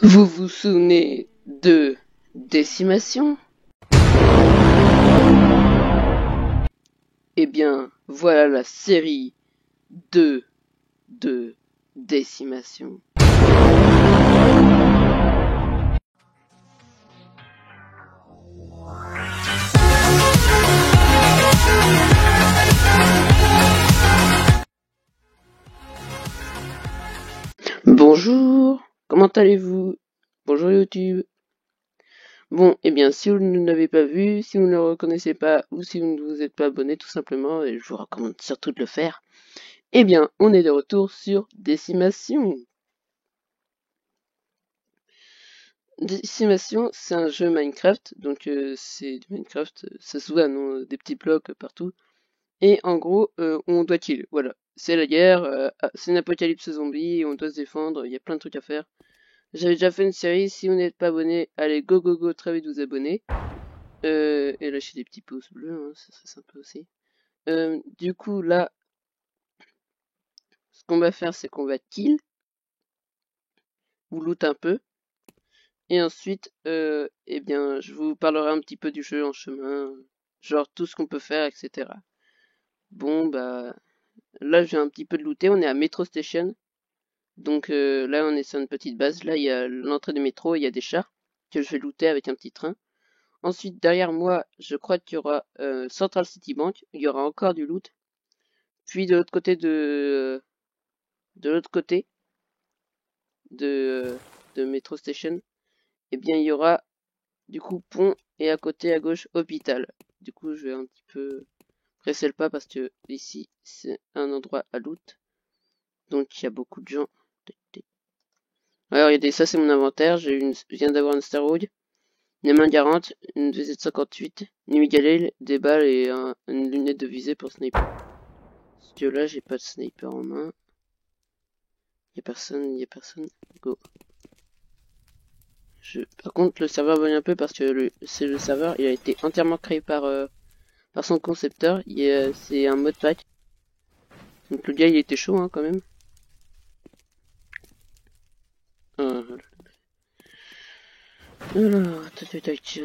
Vous vous souvenez de Décimation? Eh bien, voilà la série 2 de Décimation. Bonjour, comment allez-vous? Bonjour YouTube. Bon, eh bien, si vous ne l'avez pas vu, si vous ne le reconnaissez pas, ou si vous ne vous êtes pas abonné tout simplement, et je vous recommande surtout de le faire, eh bien, on est de retour sur Décimation. Décimation, c'est un jeu Minecraft, donc c'est du Minecraft, ça se voit, non, des petits blocs partout. Et en gros, on doit kill, voilà. C'est la guerre, c'est une apocalypse zombie, on doit se défendre, il y a plein de trucs à faire. J'avais déjà fait une série, si vous n'êtes pas abonné, allez go go go, très vite vous abonner. Et lâchez des petits pouces bleus, hein, ça serait sympa aussi. Du coup, là, ce qu'on va faire, c'est qu'on va kill, ou loot un peu. Et ensuite, eh bien, je vous parlerai un petit peu du jeu en chemin, genre tout ce qu'on peut faire, etc. Bon, bah, là, j'ai un petit peu de looter, on est à Metro Station. Donc là, on est sur une petite base. Là, il y a l'entrée du métro, il y a des chars que je vais looter avec un petit train. Ensuite, derrière moi, je crois qu'il y aura Central City Bank. Il y aura encore du loot. Puis de l'autre côté de Metro Station, eh bien, il y aura du coup pont et à côté à gauche hôpital. Du coup, je vais un petit peu presser le pas parce que ici, c'est un endroit à loot. Donc, il y a beaucoup de gens. Alors, regardez, ça c'est mon inventaire. Je viens d'avoir une Starwood, une M140, une VZ58, une Miguel, des balles et une lunette de visée pour sniper. Parce que là, j'ai pas de sniper en main. Y'a personne, y'a personne. Go. Par contre, le serveur bug un peu parce que c'est le serveur, il a été entièrement créé par son concepteur. C'est un mode pack. Donc le gars, il était chaud, hein, quand même. Alors, tac, tac.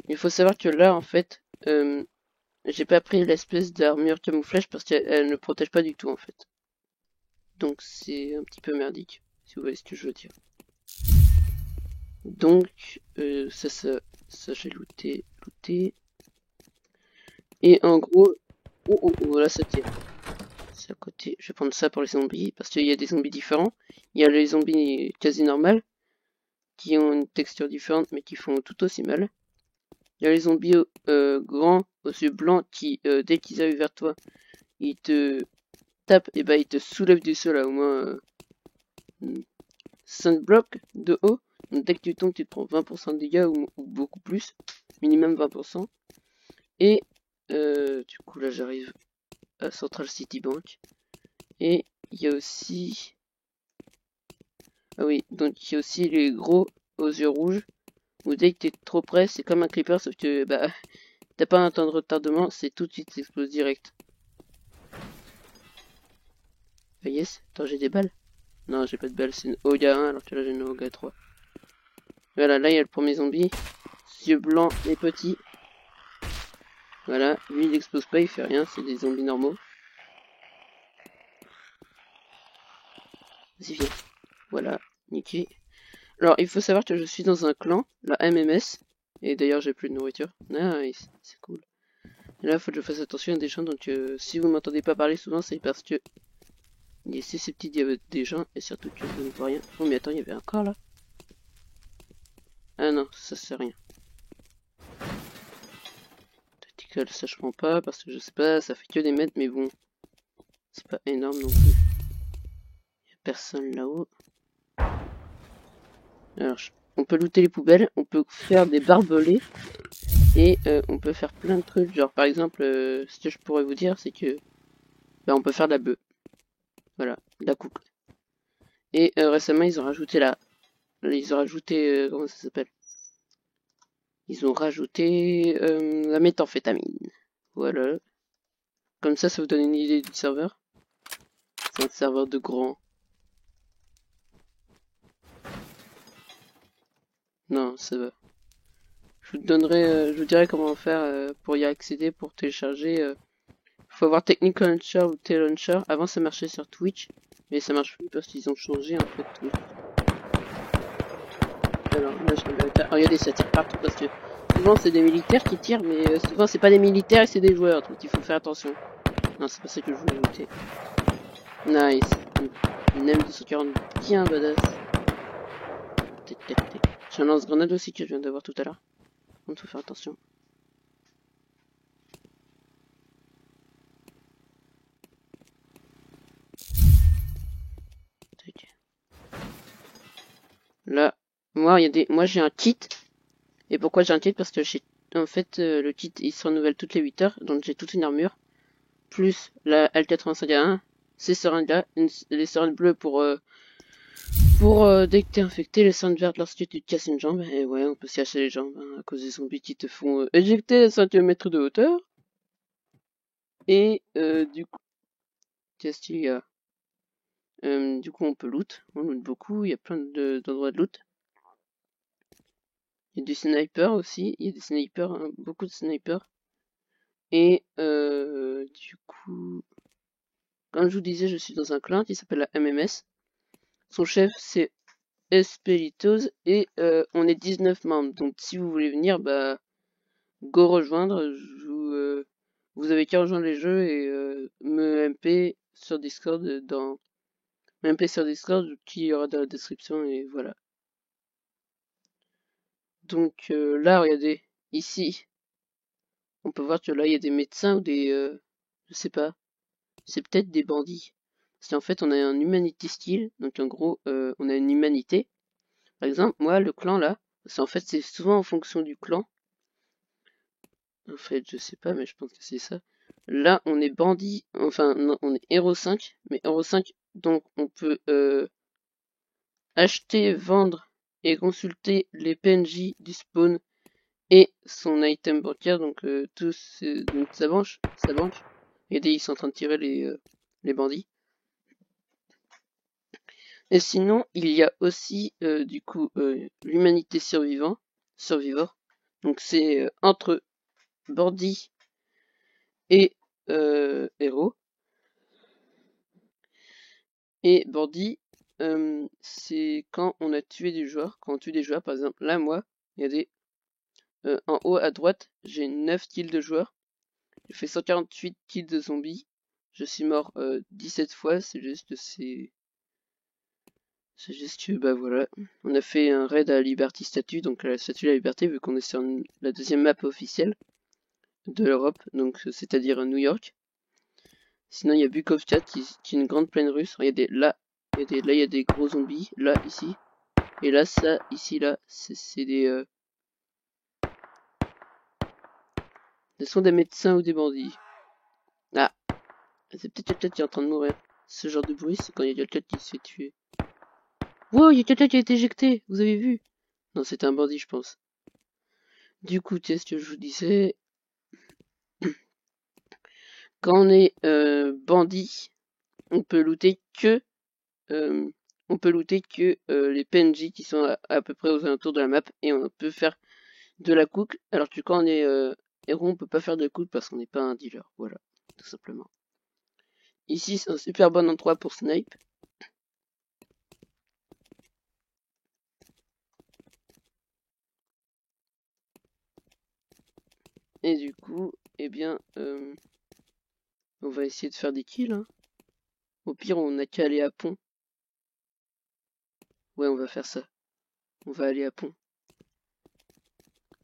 Il faut savoir que là, en fait, j'ai pas pris l'espèce d'armure camouflage parce qu'elle ne protège pas du tout, en fait. Donc c'est un petit peu merdique, si vous voyez ce que je veux dire. Donc, ça j'ai looté. Et en gros, oh, là ça tire. C'est à côté. Je vais prendre ça pour les zombies, parce qu'il y a des zombies différents. Il y a les zombies quasi normales, qui ont une texture différente, mais qui font tout aussi mal. Il y a les zombies grands, aux yeux blancs, qui, dès qu'ils arrivent vers toi, ils te tapent, et bah ils te soulèvent du sol à au moins 5 blocs de haut. Donc dès que tu tombes, tu te prends 20% de dégâts ou beaucoup plus, minimum 20%. Et du coup là j'arrive à Central City Bank. Et il y a aussi... Ah oui, donc il y a aussi les gros aux yeux rouges. Où dès que t'es trop près, c'est comme un creeper, sauf que bah t'as pas un temps de retardement, c'est tout de suite, ça explose direct. Ah yes, attends, j'ai des balles. Non, j'ai pas de balles, c'est une Oga 1 alors que là j'ai une Oga 3. Voilà, là il y a le premier zombie. Yeux blancs et petits. Voilà, lui il explose pas, il fait rien, c'est des zombies normaux. Vas-y, viens. Voilà, niqué. Alors, il faut savoir que je suis dans un clan, la MMS. Et d'ailleurs, j'ai plus de nourriture. Nice, c'est cool. Et là, il faut que je fasse attention à des gens, donc si vous m'entendez pas parler souvent, c'est parce que il est susceptible d'y avoir des gens, et surtout que je ne vois rien. Oh, mais attends, il y avait un corps là. Ah non, ça c'est rien. Tactical, ça je prends pas, parce que je sais pas, ça fait que des mètres, mais bon. C'est pas énorme non plus. Il y a personne là-haut. Alors, on peut looter les poubelles, on peut faire des barbelés, et on peut faire plein de trucs. Genre, par exemple, ce que je pourrais vous dire, c'est que bah, on peut faire de la bœuf. Voilà, de la coupe. Et récemment, ils ont rajouté comment ça s'appelle? Ils ont rajouté la méthamphétamine. Voilà. Comme ça vous donne une idée du serveur. C'est un serveur de grand. Non, ça va. Je vous donnerai, je vous dirai comment faire pour y accéder, pour télécharger. Faut avoir Technical Launcher ou T-Launcher. Avant ça marchait sur Twitch, mais ça marche plus parce qu'ils ont changé en fait. Twitch. Alors là je vais regardez, ça tire partout parce que souvent c'est des militaires qui tirent, mais souvent c'est pas des militaires et c'est des joueurs, donc il faut faire attention. Non, c'est pas ça que je voulais noter. Nice. Une M240 bien badass. J'ai un lance-grenade aussi que je viens d'avoir tout à l'heure. Donc faut faire attention. Là, moi j'ai un kit. Et pourquoi j'ai un kit? Parce que en fait le kit il se renouvelle toutes les 8 heures, donc j'ai toute une armure. Plus la L85A1, ces seringues là, les seringues bleues pour dès que t'es infecté, les seringues vertes lorsque tu te casses une jambe. Et ouais, on peut s'y hacher les jambes hein, à cause des zombies qui te font éjecter à 5 mètres de hauteur. Et du coup, qu'est-ce qu'il y a? Du coup, on peut loot. On loot beaucoup. Il y a plein d'endroits de loot. Il y a du sniper aussi. Il y a des snipers, hein, beaucoup de snipers. Et du coup, comme je vous disais, je suis dans un clan qui s'appelle la MMS. Son chef, c'est Espelitos. Et on est 19 membres. Donc, si vous voulez venir, bah, go rejoindre. Vous avez qu'à rejoindre les jeux et me MP sur Discord qui y aura dans la description et voilà. Donc là, regardez, ici, on peut voir que là, il y a des médecins ou je sais pas, c'est peut-être des bandits. Parce qu'en fait, on a un humanity skill, donc en gros, on a une humanité. Par exemple, moi, le clan là, c'est souvent en fonction du clan. En fait, je sais pas, mais je pense que c'est ça. Là, on est bandit, enfin, non, on est héros 5, mais héros 5, donc on peut acheter, vendre et consulter les PNJ du spawn et son item bancaire, donc donc sa banque. Et ils sont en train de tirer les bandits. Et sinon, il y a aussi du coup l'humanité survivor. Donc c'est entre bandits et héros. Et bandit, c'est quand on a tué des joueurs. Quand on tue des joueurs, par exemple, là moi, il y a des en haut à droite, j'ai 9 kills de joueurs. J'ai fait 148 kills de zombies. Je suis mort 17 fois, c'est juste que, bah voilà. On a fait un raid à Liberty Statue, donc à la Statue de la Liberté, vu qu'on est sur la deuxième map officielle de l'Europe, donc c'est-à-dire New York. Sinon, il y a Bukowska qui est une grande plaine russe. Regardez, là, il y a des gros zombies, là, ici. Et là, ça, ici, là, c'est des... Ce sont des médecins ou des bandits. Ah, c'est peut-être quelqu'un qui est en train de mourir. Ce genre de bruit, c'est quand il y a quelqu'un qui se fait tuer. Wow, il y a quelqu'un qui a été éjecté, vous avez vu? Non, c'était un bandit, je pense. Du coup, qu'est-ce que je vous disais? Quand on est bandit, on peut looter que les PNJ qui sont à peu près aux alentours de la map et on peut faire de la cook. Alors que quand on est héros, on peut pas faire de cook parce qu'on n'est pas un dealer. Voilà, tout simplement. Ici, c'est un super bon endroit pour snipe. Et du coup, eh bien, on va essayer de faire des kills. Hein. Au pire, on n'a qu'à aller à pont. Ouais, on va faire ça. On va aller à pont.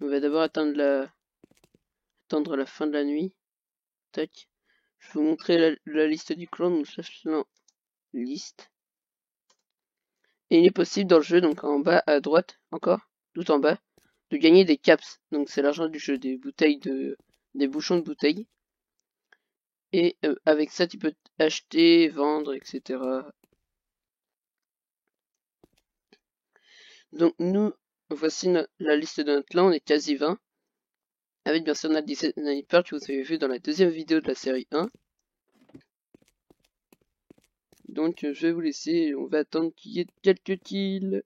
On va d'abord attendre la fin de la nuit. Tac. Je vais vous montrer la liste du clan. Donc, liste. Et il est possible dans le jeu, donc en bas à droite, encore, tout en bas, de gagner des caps. Donc c'est l'argent du jeu, des bouchons de bouteilles. Et avec ça, tu peux acheter, vendre, etc. Donc nous, voici la liste de notre clan, on est quasi 20. Avec bien sûr notre 17 sniper que vous avez vu dans la deuxième vidéo de la série 1. Donc je vais vous laisser, on va attendre qu'il y ait quelques kills.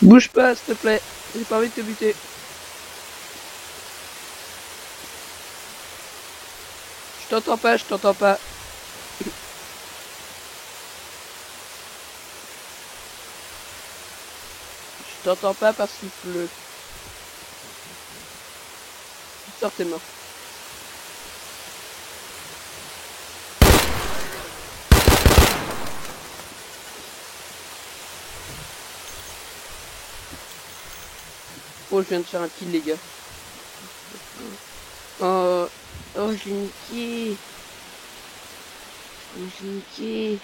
Bouge pas, s'il te plaît. J'ai pas envie de te buter. Je t'entends pas, je t'entends pas. Je t'entends pas parce qu'il pleut. Sors, t'es mort. Oh, je viens de faire un kill, les gars. Oh, oh, je l'ai niqué. Oh, je l'ai niqué.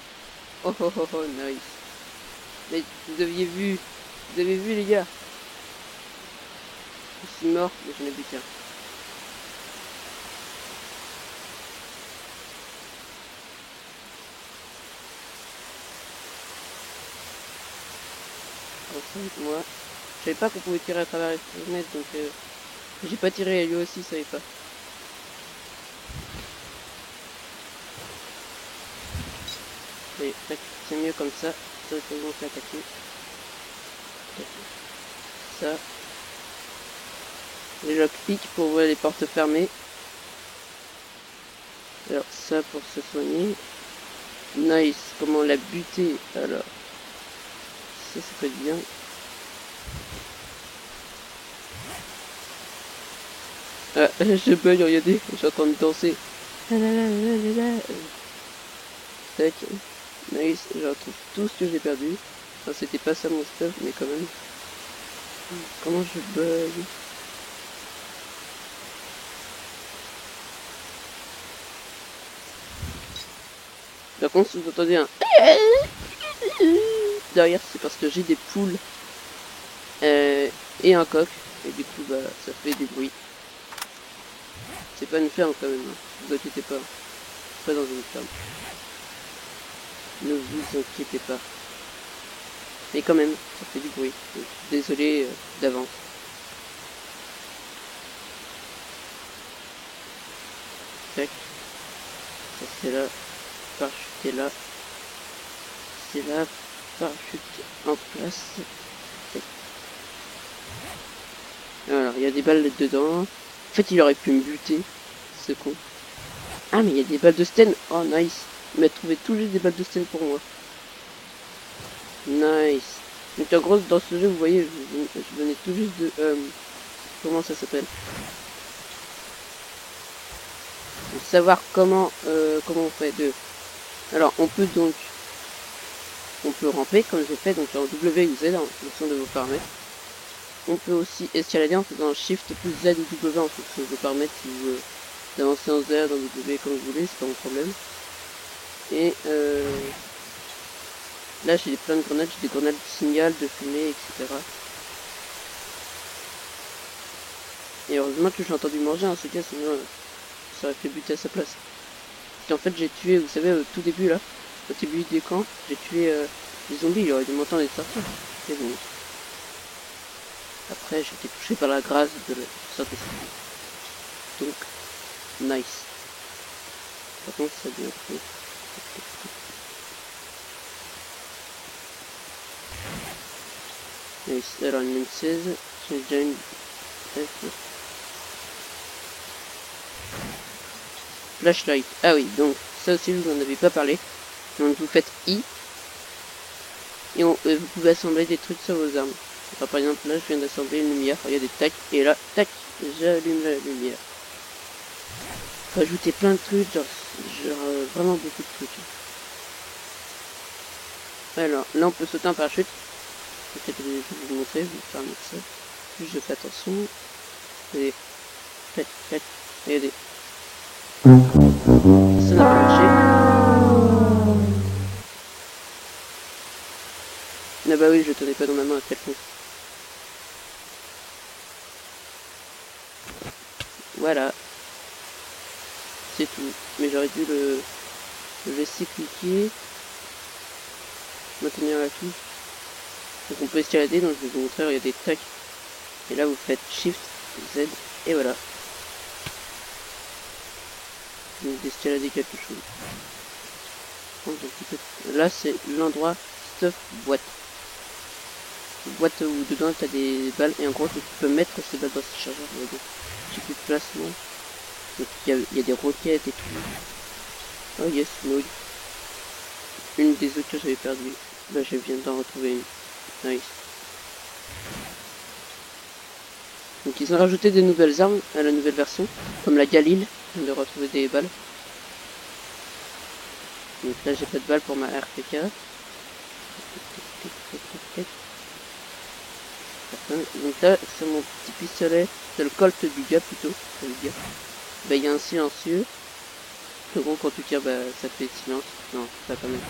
Oh, oh, oh, oh, nice. Mais vous aviez vu. Vous avez vu, les gars. Je suis mort, mais j'en ai bu qu'un. Moi, je savais pas qu'on pouvait tirer à travers les fenêtres, donc j'ai pas tiré, et lui aussi il savait pas. Et c'est mieux comme ça, ça c'est bon, c'est attaqué. Ça. Les lockpick pour ouvrir les portes fermées. Alors ça pour se soigner. Nice, comment on l'a buté alors. Ça peut être bien. Ah, je bug, regardez, j'ai entendu danser. Tac. Nice, je retrouve tout ce que j'ai perdu. Enfin, c'était pas ça mon stuff, mais quand même. Comment je bug? Par contre, si vous entendez un derrière, c'est parce que j'ai des poules et un coq, et du coup, bah, ça fait des bruits. C'est pas une ferme quand même, hein. Vous inquiétez pas. Pas dans une ferme. Ne vous inquiétez pas. Mais quand même, ça fait du bruit. Donc, désolé d'avance. Tac. Ça c'est là. Parachute est là. C'est là. Parachute en place. Tac. Alors, il y a des balles dedans. En fait, il aurait pu me buter, ce con. Ah, mais il y a des balles de Sten. Oh, nice. Il m'a trouvé tout juste des balles de Sten pour moi. Nice. Donc, en gros, dans ce jeu, vous voyez, je venais tout juste de... comment ça s'appelle? De savoir comment on fait de... Alors, on peut ramper, comme j'ai fait, donc en W ou Z, en fonction de vos paramètres. On peut aussi escalader en faisant Shift plus Z ou W en fonction de vos paramètres, si vous voulez d'avancer en Z, en W, comme vous voulez, c'est pas mon problème. Et là j'ai plein de grenades, j'ai des grenades de signal, de fumée, etc. Et heureusement que j'ai entendu manger, hein, ce gars, sinon ça aurait fait buter à sa place. Parce qu'en fait j'ai tué, vous savez, au tout début là, au début du camp, j'ai tué les zombies, il aurait dû m'entendre et sortir. C'est bon. Après j'ai été touché par la grâce de la Saint-Esprit. Donc, nice. Par contre ça devient trop. Nice. Alors une M16, j'ai déjà une F. Flashlight. Ah oui, donc ça aussi vous n'en avez pas parlé. Donc vous faites I et vous pouvez assembler des trucs sur vos armes. Alors, par exemple là je viens d'assembler une lumière, regardez, tac, et là, tac, j'allume la lumière. Faut ajouter plein de trucs, genre vraiment beaucoup de trucs. Alors là on peut sauter en parachute. Peut-être je vais vous montrer, je vais faire ça. Juste je fais attention. Regardez, tac, tac, regardez. Ça n'a pas marché. Ah bah oui, je tenais pas dans ma main à quel point. Voilà. C'est tout. Mais j'aurais dû le laisser cliquer. Maintenir la touche. Donc on peut escalader, donc je vais vous montrer, regardez, tac. Et là vous faites Shift, Z, et voilà. Donc d'escalader quelque chose. Là c'est l'endroit stuff boîte. boîte où dedans t'as des balles et en gros tu peux mettre ces balles dans ce chargeur. J'ai plus de placement. Donc il y a des roquettes et tout. Oh yes, une des autres que j'avais perdu. Là je viens d'en retrouver une. Nice. Donc ils ont rajouté des nouvelles armes à la nouvelle version, comme la Galil, je viens de retrouver des balles. Donc là j'ai pas de balles pour ma RPK. Donc là c'est mon petit pistolet, c'est le Colt du gars plutôt, ça veut dire. Bah il y a un silencieux. En gros quand tu tires bah ça fait silence. Non, pas quand même.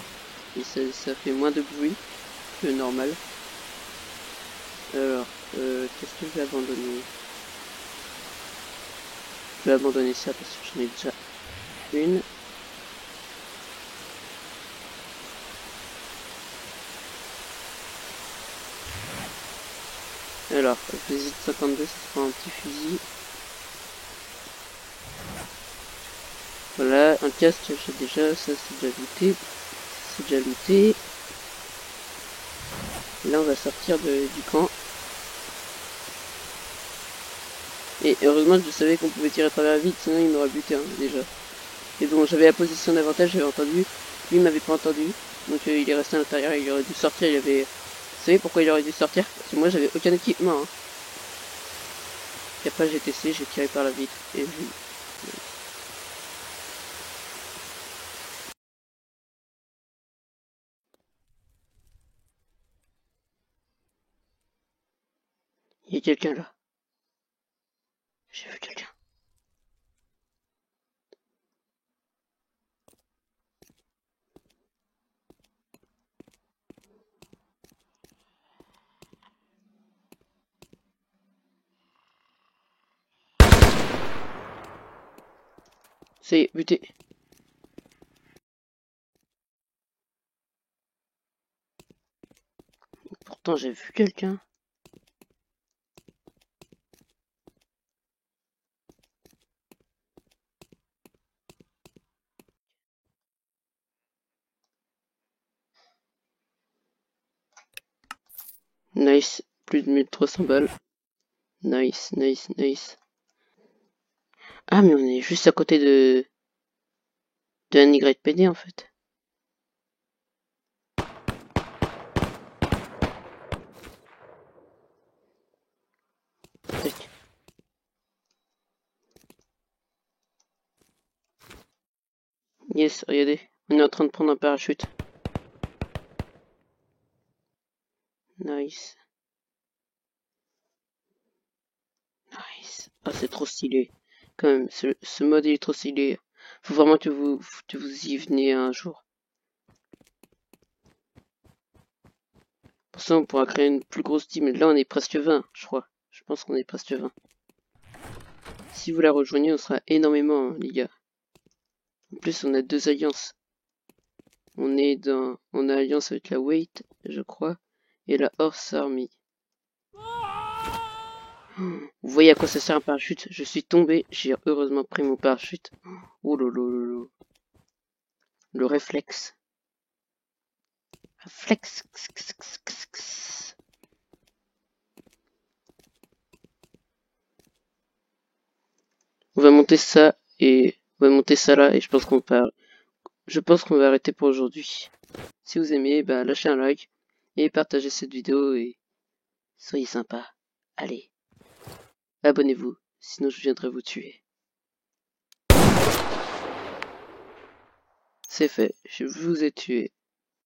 Et ça fait moins de bruit que normal. Alors, qu'est-ce que je vais abandonner? Je vais abandonner ça parce que j'en ai déjà une. Alors, le Z52, ça sera un petit fusil. Voilà, un casque, j'ai déjà, ça c'est déjà looté. C'est déjà looté. Et là, on va sortir du camp. Et heureusement, je savais qu'on pouvait tirer à travers vite, sinon il m'aurait buté, hein, déjà. Et donc, j'avais la position d'avantage, j'avais entendu. Lui, il m'avait pas entendu. Donc, il est resté à l'intérieur, il aurait dû sortir, il avait... Vous savez pourquoi il aurait dû sortir? Parce que moi, j'avais aucun équipement, hein. Et après, j'ai testé, j'ai tiré par la vitre. Et vu. Il y a quelqu'un là. J'ai vu quelqu'un. C'est buté. Pourtant, j'ai vu quelqu'un. Nice. Plus de 1300 balles. Nice, nice, nice. Ah, mais on est juste à côté de NYPD en fait. Tac. Yes, regardez. On est en train de prendre un parachute. Nice. Nice. Ah, c'est trop stylé. Quand même, ce mode il est trop stylé. Faut vraiment que vous y venez un jour. Pour ça, on pourra créer une plus grosse team. Là, on est presque 20, je crois. Je pense qu'on est presque 20. Si vous la rejoignez, on sera énormément, hein, les gars. En plus, on a 2 alliances. On a alliance avec la Wait, je crois, et la Horse Army. Vous voyez à quoi ça sert un parachute? Je suis tombé, j'ai heureusement pris mon parachute. Oh lolo. Le réflexe. Réflexe. On va monter ça là et je pense qu'on va arrêter pour aujourd'hui. Si vous aimez, bah lâchez un like et partagez cette vidéo et soyez sympa. Allez, abonnez-vous, sinon je viendrai vous tuer. C'est fait, je vous ai tué.